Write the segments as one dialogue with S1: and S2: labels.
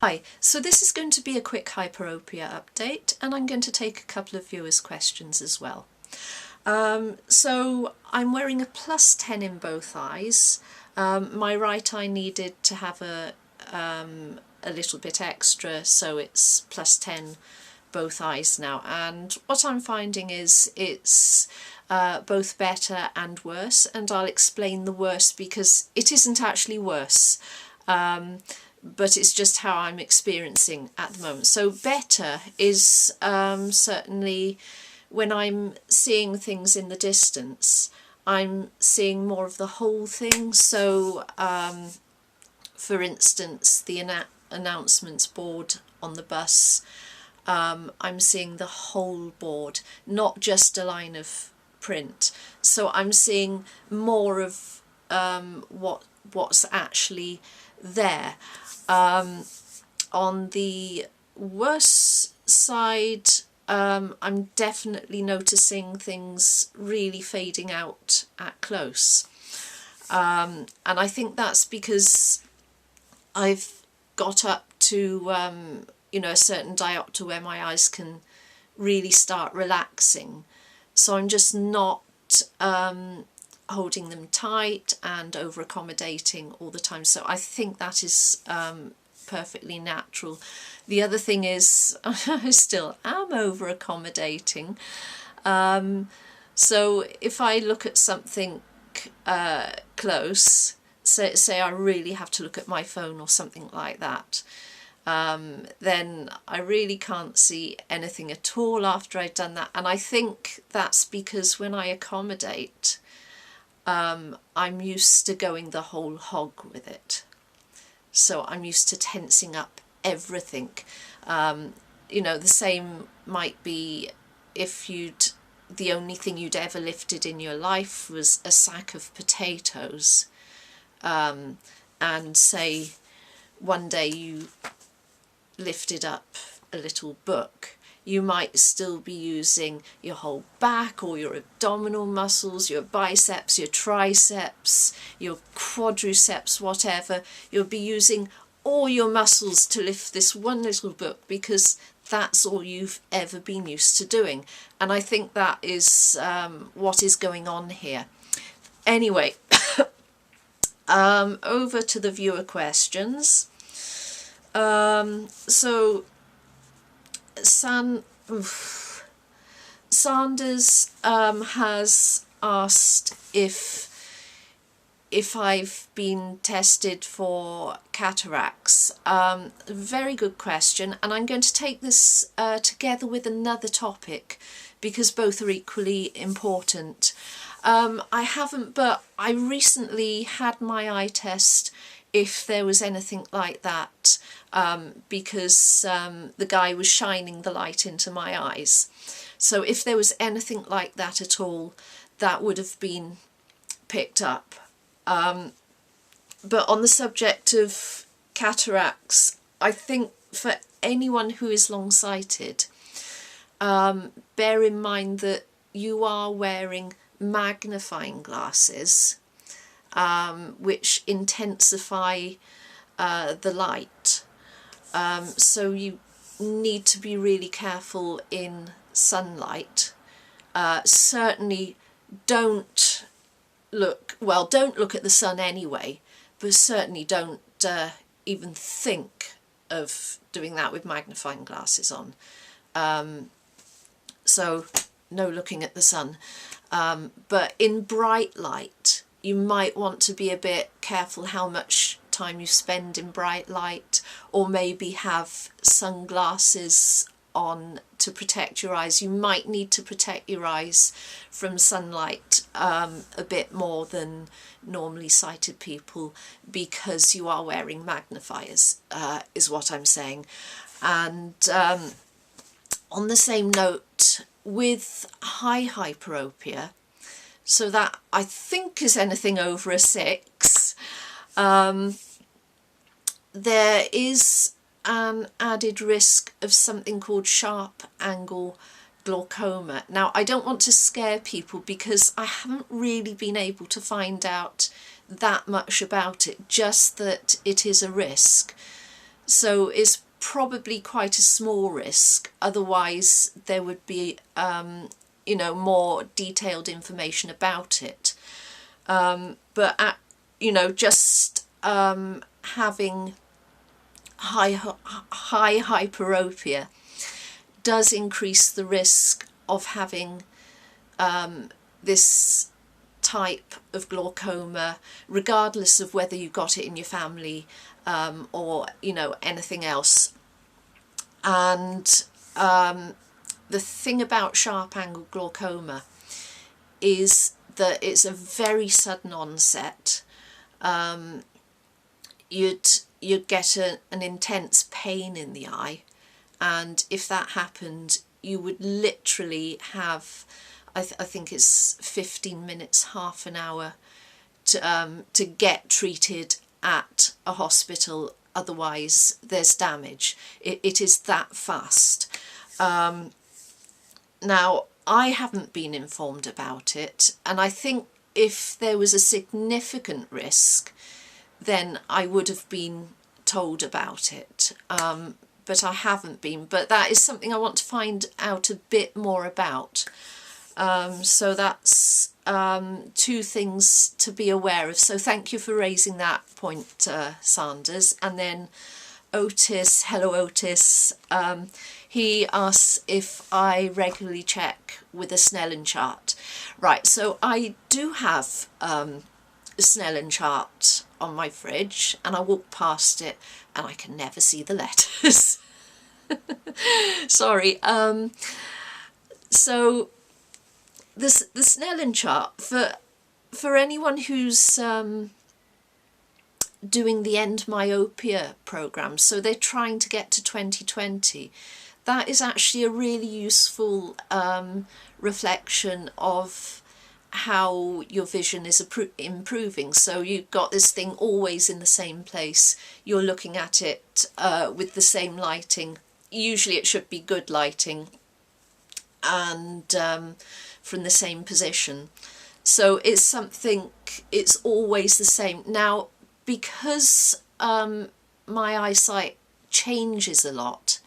S1: Hi, so this is going to be a quick hyperopia update, and I'm going to take a couple of viewers' questions as well. So I'm wearing a +10 in both eyes. My right eye needed to have a little bit extra, so it's +10 both eyes now, and what I'm finding is it's both better and worse, and I'll explain the worse because it isn't actually worse. But it's just how I'm experiencing at the moment. So better is certainly when I'm seeing things in the distance, I'm seeing more of the whole thing. So for instance, the announcements board on the bus, I'm seeing the whole board, not just a line of print. So I'm seeing more of what's actually there. On the worse side, I'm definitely noticing things really fading out at close. And I think that's because I've got up to, a certain diopter where my eyes can really start relaxing. So I'm just not holding them tight and over accommodating all the time. So I think that is perfectly natural. The other thing is I still am over accommodating. So if I look at something close, say I really have to look at my phone or something like that, then I really can't see anything at all after I've done that. And I think that's because when I accommodate, I'm used to going the whole hog with it. So I'm used to tensing up everything. The same might be if the only thing you'd ever lifted in your life was a sack of potatoes, and say one day you lifted up a little book. You might still be using your whole back or your abdominal muscles, your biceps, your triceps, your quadriceps, whatever. You'll be using all your muscles to lift this one little book because that's all you've ever been used to doing. And I think that is what is going on here. Anyway, over to the viewer questions. So Sanders has asked if I've been tested for cataracts. Very good question, and I'm going to take this together with another topic because both are equally important. I haven't, but I recently had my eye test if there was anything like that, because the guy was shining the light into my eyes. So if there was anything like that at all, that would have been picked up. But on the subject of cataracts, I think for anyone who is long-sighted, bear in mind that you are wearing magnifying glasses, which intensify the light. So you need to be really careful in sunlight. Certainly don't look at the sun anyway, but certainly don't even think of doing that with magnifying glasses on. So no looking at the sun. But in bright light, you might want to be a bit careful how much time you spend in bright light, or maybe have sunglasses on to protect your eyes. You might need to protect your eyes from sunlight a bit more than normally sighted people because you are wearing magnifiers, is what I'm saying. And on the same note, with high hyperopia, so that I think is anything over a 6, there is an added risk of something called sharp angle glaucoma. Now, I don't want to scare people because I haven't really been able to find out that much about it, just that it is a risk. So it's probably quite a small risk, otherwise there would be you know, more detailed information about it. But you know, just having high hyperopia does increase the risk of having this type of glaucoma, regardless of whether you got it in your family or, you know, anything else. And the thing about sharp angle glaucoma is that it's a very sudden onset. You'd get an intense pain in the eye, and if that happened, you would literally have, I think it's 15 minutes, half an hour to get treated at a hospital, otherwise there's damage. It is that fast. Now, I haven't been informed about it, and I think if there was a significant risk, then I would have been told about it, but I haven't been. But that is something I want to find out a bit more about. So that's two things to be aware of. So thank you for raising that point, Sanders. And then Otis, hello Otis, he asks if I regularly check with a Snellen chart. Right, so I do have a Snellen chart on my fridge, and I walk past it and I can never see the letters. Sorry. So the Snellen chart, for anyone who's doing the end myopia program, so they're trying to get to 2020, that is actually a really useful reflection of how your vision is improving. So you've got this thing always in the same place, you're looking at it with the same lighting, usually it should be good lighting, and from the same position. So it's something, it's always the same. Now, because my eyesight changes a lot,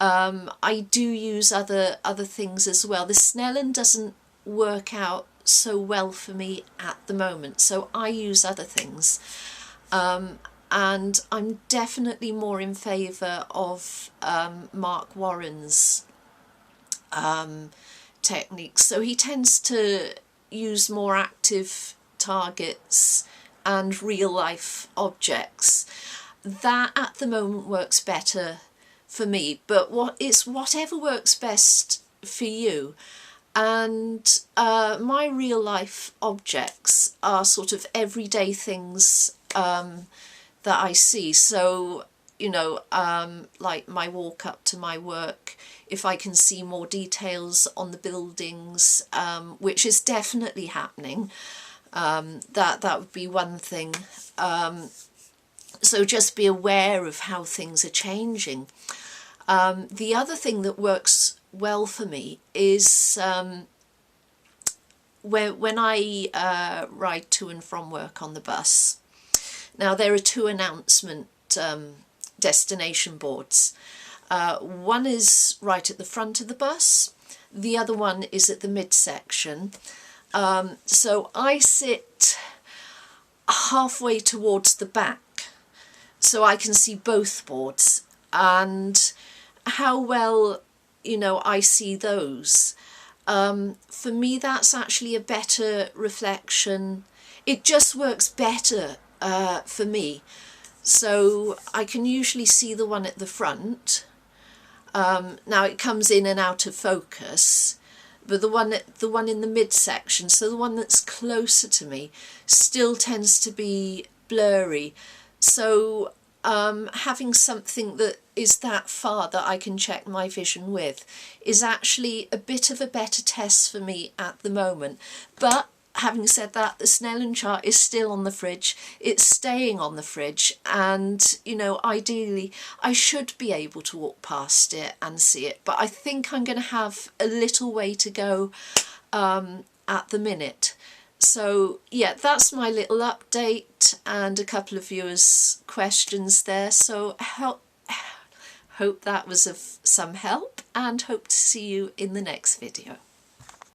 S1: I do use other things as well. The Snellen doesn't work out so well for me at the moment, so I use other things, and I'm definitely more in favour of Mark Warren's techniques. So he tends to use more active targets and real life objects. That at the moment works better for me, but it's whatever works best for you. And my real life objects are sort of everyday things that I see. So, you know, like my walk up to my work, if I can see more details on the buildings, which is definitely happening, that would be one thing. So just be aware of how things are changing. The other thing that works well for me is when I ride to and from work on the bus. Now, there are two announcement destination boards. One is right at the front of the bus, the other one is at the midsection. So I sit halfway towards the back, so I can see both boards, and how well, you know, I see those. For me, that's actually a better reflection. It just works better for me. So I can usually see the one at the front. Now it comes in and out of focus, but the one in the midsection, so the one that's closer to me, still tends to be blurry. So having something that is that far that I can check my vision with is actually a bit of a better test for me at the moment. But having said that, the Snellen chart is still on the fridge, it's staying on the fridge, and, you know, ideally I should be able to walk past it and see it, but I think I'm going to have a little way to go at the minute. So yeah, that's my little update and a couple of viewers' questions there. So hope that was of some help, and hope to see you in the next video.